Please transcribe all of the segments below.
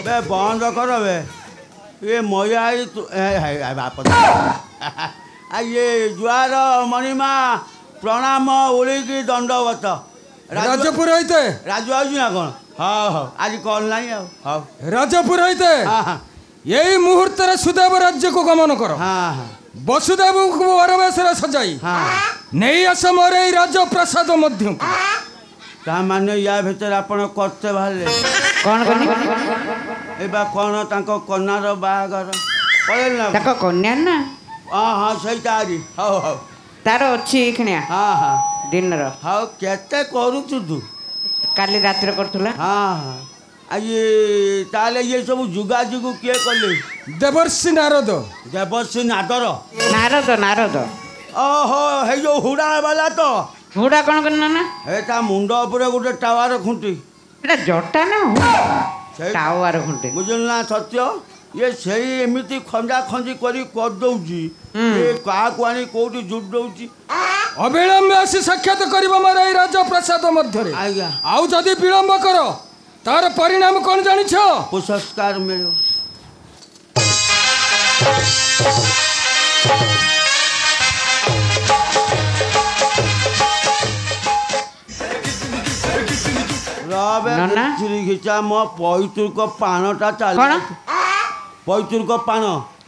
बे बंद कर बे ये मया बाप ये जुआर मणिमा प्रणाम ओलिकी दंडवत राज पुरोहित राजू आज ना कौन हाँ हाँ आज कॉल नहीं हाँ राज पुरोहित हाँ हाँ यही मुहूर्त सुदेव राज्य को गमन कर हाँ हाँ वसुदेव को वरवेश सजाई नहीं आस मोर राजप्रसाद मध्य माने या भीतर आपण करते बाहर कौन कौन तांको कन्यार बाहागर ताको कन्या ना हाँ हाँ सही तारी हाँ हाँ तार अच्छी खिया हाँ हाँ दिन हाँ केते करूचु तू काली रात्र करथुला हाँ हाँ ये ताले ये सब जुगा जुगु किए कले देवर्षि नारद देवर्षि नादर नारद नारद ओहो हे जो हुड़ा वाला तो हुड़ा कौन करना ना एटा मुंड ऊपर गोटे टावर खुंटी एटा जटा ना टावर खुंटी बुझल ना सत्य ये सही एमिति खंजा खंजी करी कर दउची ये का कोनी कोठी जुट दउची अविलंब आसी साक्षात करिबो मोर ए राजप्रसाद मध्य रे आज्ञा आउ जदी विलंब कर तार परिणाम कौन जानिछ पुरस्कार मिलो नन्ना घिचा मो पैतृक पानटा चल पैतृक पान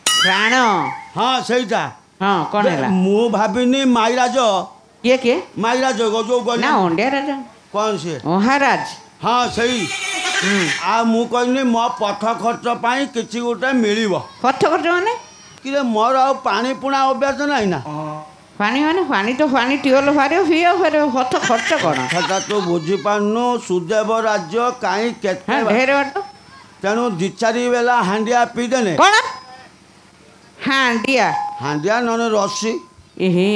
प्राण हाँ सहीटा हाँ कौन है मु भाविनी माईराज ये के माईराज जो गले ना ओंडिया राजा कौन से महाराज हाँ सही आ मु कहनी मो पथ खर्च पाई किछि गोटे मिलिबो पथ खर्च माने कि मोर आ पानी पुणा अभ्यास नहीं ना पानी माने पानी तो पानी टिवल फारे पियो फारे पथ खर्च कौन कथा तो बुझी पानु सुदेव राज्य काई केते ढेर बात तेणु दी चारि बेला हांडिया पी देने कौन हांडिया हांडिया नने रस्सी एहे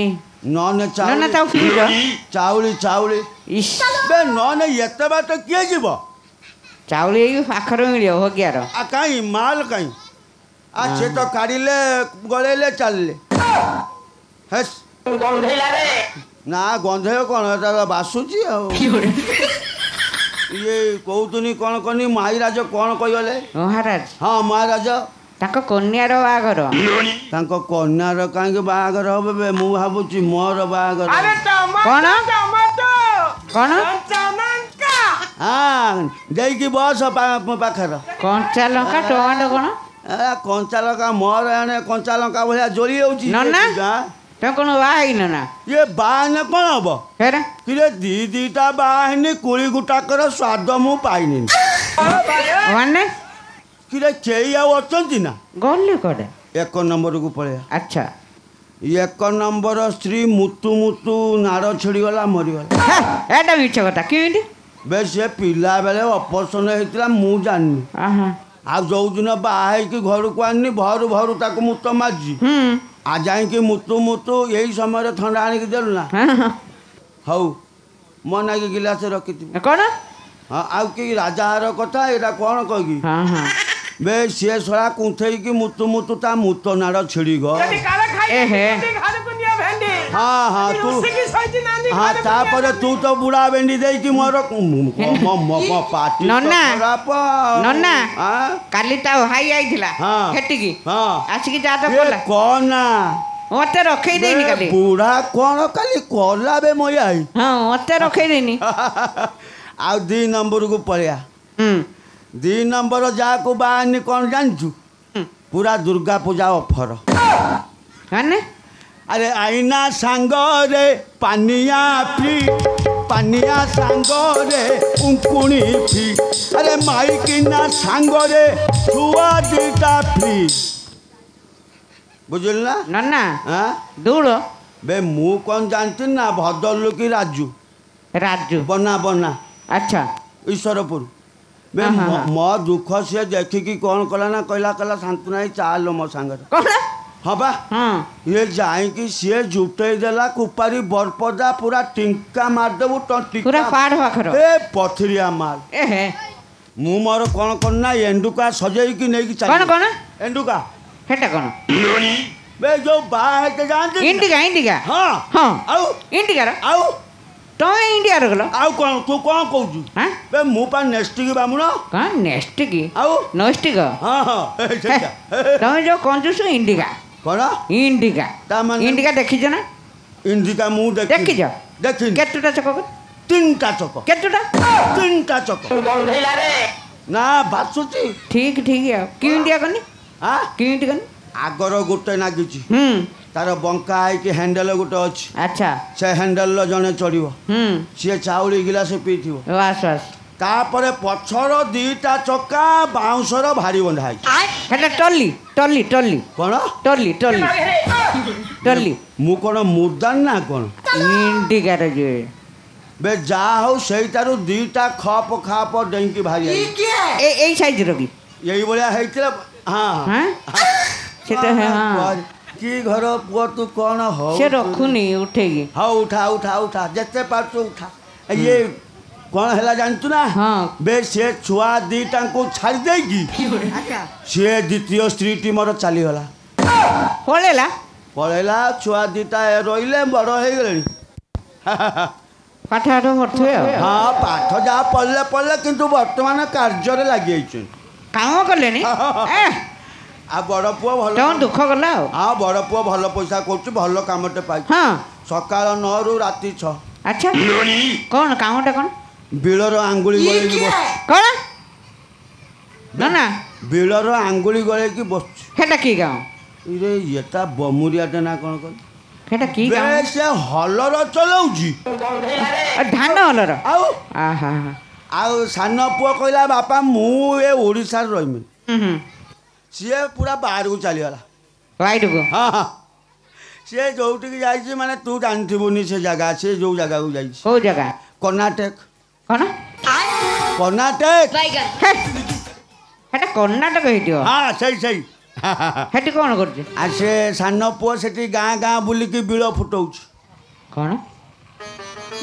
नने नन्ना ताऊ पियो चाउली चाउली इस बे नने एते बात किए जीवो चाउल ये पाखर मिलियो हो गया आ काई माल काई आ से तो काढिले गलेले चलले हेस ना गंधे कौन है बासुची ये कहतुनी कौन कनी महाराज कौन कहले महाराज हाँ महाराज ताको कन्यार बागर तांको कन्यार कांगे बागर होबे मु भाबुची मोर बागर कौन कौन हाँ देकी बस पाखर कंचा लंका टमाटो कौन कंचा लंका मोर एने कंचा लंका भलिया जोरी होउची नन्ना तो कौन बाई ना ये बाने कौन हब फेर किरे दी दीटा बाहनी कुली गुटाकर स्वाद मु पाइनी माने किरे केई आ अचंती ना गल्ले कोडे एक नंबर को पळे अच्छा एक नंबर स्त्री मुतु मुतु नाड़ छिड़ी गला मरी गला एटा मिछ कथा केमिति बे से पिला बेले ऑपरेशन हेतिला मु जाननी आ जो दिन बाहे कि घर को आनी भरू भरू ताको मुत माजी आ जाई कि मुतु मुतु यही समय ठंडा आनी के देलु ना हौ मना के गिलास रखिति कौन हाँ आउ कि राजार कथा एटा कौन कही बे सी सड़ा कुंथई कि मुतु मुतु ता मुत नाड़ छिड़ी ग हाँ हाँ तू हाँ तापर तू तो बुढ़ा भेंडी दे कि मोर पार्टी नन्ना नन्ना हाँ काली ता भाई आइथिला हाँ हेटी की हाँ आसी जा तो कोला कौन ना मते रखै देनी काली बुढ़ा कौन काली कोला बे मोया आई हाँ मते रखै देनी आ 2 नंबर को पड़िया 2 नंबर जा को बानी कौन जानचु पूरा दुर्गा पूजा ऑफर माने अरे आईना सांग रे पानिया फ्री पानिया सांग रे उंकुणी फ्री अरे माइकिना सांग रे छुआ दीटा फ्री बुझल ना नन्ना हाँ दूर बे मु कौन जानती ना भद्र की राजू राजू बना बना अच्छा ईश्वरपुर बे मो दुख से देखिकी कौन कला ना कहला कला शांतु चाल मो सांग कौन हाँ बा ये जाई सी जुटे देला कुपारी बरपदा पूरा टिंका मारदेबू पूरा पाड़ पाखर ए पथरिया माल ए मु मोर कौन करना एंडुका सजेई कि नहीं कि कौन कौन एंडुका हेटा कौन बे जो बा है के जानती इंडिका इंडिका हां हां आउ इंडिका आउ ତମେ ଇଣ୍ଡିଆର ଗଲ ଆଉ କ'ଣ ତୁ କ'ଣ କହୁଛୁ ହଁ ବେ ମୁଁ ପା ନେଷ୍ଟିକ ବାମୁଣ କ'ଣ ନେଷ୍ଟିକ ଆଉ ନଷ୍ଟିକ ହଁ ହଁ ସେଇଟା ତମେ ଯୋଉ କଞ୍ଜୁସ ଇଣ୍ଡିକା କ'ଣ ଇଣ୍ଡିକା ତା ମାନେ ଇଣ୍ଡିକା ଦେଖିଛ ନା ଇଣ୍ଡିକା ମୁଁ ଦେଖିଛ ଦେଖିନି କେତେଟା ଚକ ତିନିଟା ଚକ କେତେଟା ତିନିଟା ଚକ ନା ବାସୁଛି ଠିକ ଠିକ ଆଉ କି ଇଣ୍ଡିଆ କନି ଆଁ କିମିତି କନି ଆଗର ଗୋଟେ ନାଗିଛି ହୁଁ ତାର ବଙ୍କା ହେଇକି ହ୍ୟାଣ୍ଡେଲ ଗୋଟେ ଅଛି ଆଚ୍ଛା ସେ ହ୍ୟାଣ୍ଡେଲର ଜଣେ ଚଢ଼ିବ ହୁଁ ସିଏ ଚାଉଳି ଗିଲାସ ପିଇଥିବ ବାସ୍ ବାସ୍ ତାପରେ ପଛର ଦିଟା ଚକା ବାଉଁଶର ଭାରି ବନ୍ଧା ହେଇଛି ସେଟା ଟଲି ଟଲି ଟଲି କ'ଣ ଟଲି ଟଲି ଟଲି ମୁଁ କ'ଣ ମୁର୍ଦାନ ନା କ'ଣ ଇଣ୍ଡିକାର ଯେ ବେ ଯାହା ହଉ ସେଇଟାରୁ ଦିଟା ଖପ ଖାପ ଡେଇଁକି ଭାରି ଆଇଛି ଏଇ ସାଇଜର କି ଏଇଭଳିଆ ହେଇଥିଲା ହଁ ହଁ ସେଟା ହଁ କି ଘର ପୁଅ ତୁ କ'ଣ ହଉ ସେ ରଖୁନି ଉଠେଇକି ହଉ ଉଠା ଉଠା ଉଠା ଯେତେ ପାରୁଛୁ ଉଠା ଇଏ କ'ଣ ହେଲା ଜାଣିଛୁ ନା ହଁ ବେ ସେ ଛୁଆ ଦିଟାଙ୍କୁ ଛାଡ଼ି ଦେଇକି ସିଏ ଦ୍ୱିତୀୟ ସ୍ତ୍ରୀଟି ମୋର ଚାଲିଗଲା ପଳେଇଲା ପଳେଇଲା ଛୁଆ ଦିଟା ରହିଲେ ବଡ଼ ହେଇଗଲେଣି ପାଠ ଆଠ ପଢ଼ୁଥିବେ ଆଉ ହଁ ପାଠ ଯାହା ପଢ଼ିଲେ କିନ୍ତୁ ବର୍ତ୍ତମାନ କାର୍ଯ୍ୟରେ ଲାଗିଯାଇଛନ୍ତି କାମ କଲେଣି ଆଉ ବଡ଼ ପୁଅ ଭଲ ତମ ଦୁଃଖ ଗଲା ଆଉ ହଁ ବଡ଼ ପୁଅ ଭଲ ପଇସା କରୁଛି ଭଲ କାମଟେ ପାଇଛି ହଁ ସକାଳ 9ରୁ ରାତି 6 ଆଚ୍ଛା କ'ଣ କାମଟା କ'ଣ ବିଳର ଆଙ୍ଗୁଳି ଗଳେଇକି ବସୁଛି କ'ଣ ନା ନା ବିଳର ଆଙ୍ଗୁଳି ଗଳେଇକି ବସୁଛି ସେଟା କି କାମ ଇରେ ଇଏଟା ବମୁରିଆଟେ ନା କ'ଣ କହ ସେଟା କି କାମ ସେ ହଲର ଚଲାଉଛି ଧାନ ହଲର ଆଉ ଆହା ଆଉ ସାନ ପୁଅ କହିଲା ବାପା ମୁଁ ଏ ଓଡ଼ିଶାରେ ରହିବି ସିଏ ପୁରା ବାହାରକୁ ଚାଲିଗଲା ବାଇଟକୁ ହଁ ହଁ ସିଏ ଯୋଉଠିକି ଯାଇଛି ମାନେ ତୁ ଜାଣିଥିବୁନି ସେ ଜାଗା ସେ ଯୋଉ ଜାଗାକୁ ଯାଇଛି କୋଉ ଜାଗା କର୍ଣ୍ଣାଟକ କ'ଣ କର୍ଣ୍ଣାଟକ ସେଟା କର୍ଣ୍ଣାଟକ ହେଇଥିବ ହଁ ସେଇ ସେଠି କ'ଣ କରୁଛି ଆଉ ସେ ସାନ ପୁଅ ସେଠି ଗାଁ ଗାଁ ବୁଲିକି ବିଳ ଫୁଟଉଛି କ'ଣ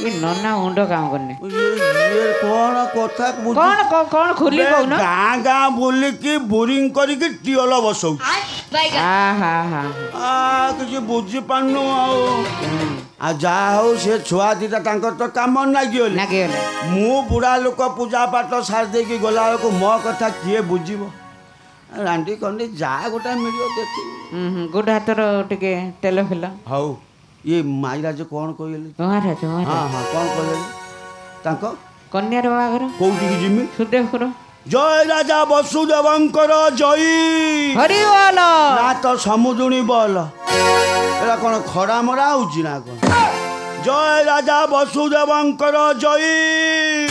ଏ ନନା ମୁଣ୍ଡ କାମ କରୁନି କ'ଣ କଥା କ'ଣ କ'ଣ ଖୋଲି କହୁନ ଗାଁ ଗାଁ ବୁଲିକି ବୋରିଂ କରିକି ଟିଅଲ ବସଉଛି କିଛି ବୁଝିପାରୁନୁ ଆଉ ଯାହା ହଉ ସେ ଛୁଆ ଦିଟା ତାଙ୍କର ତ କାମ ଲାଗିଗଲେ ମୁଁ ବୁଢ଼ା ଲୋକ ପୂଜା ପାଠ ସାରି ଦେଇକି ଗଲା ବେଳକୁ ମୋ କଥା କିଏ ବୁଝିବ ରାଣ୍ଡି କଣ୍ଡି ଯାହା ଗୋଟେ ମିଳିବ ଦେଖିବି ଗୋଡ଼ ହାତର ଟିକେ ତେଲ ଫେଲ ହଉ ଇଏ ମାଇରାଜ କ'ଣ କହିଲେ ମହାରାଜ ହଁ ହଁ କ'ଣ କହିଲେ ତାଙ୍କ କନ୍ୟାର ବାହାଘର କୋଉଠିକି ଯିମି ସୁଦେବଙ୍କର ଜୟ ରାଜା ବସୁଦେବଙ୍କର ଜୟ ହରିବୋଲ ନା ତ ସମୁଦୁଣୀ ବଲ ଏଟା କ'ଣ ଖରା ମରା ହଉଛି ନା କ'ଣ ଜୟ ରାଜା ବସୁଦେବଙ୍କର ଜୟ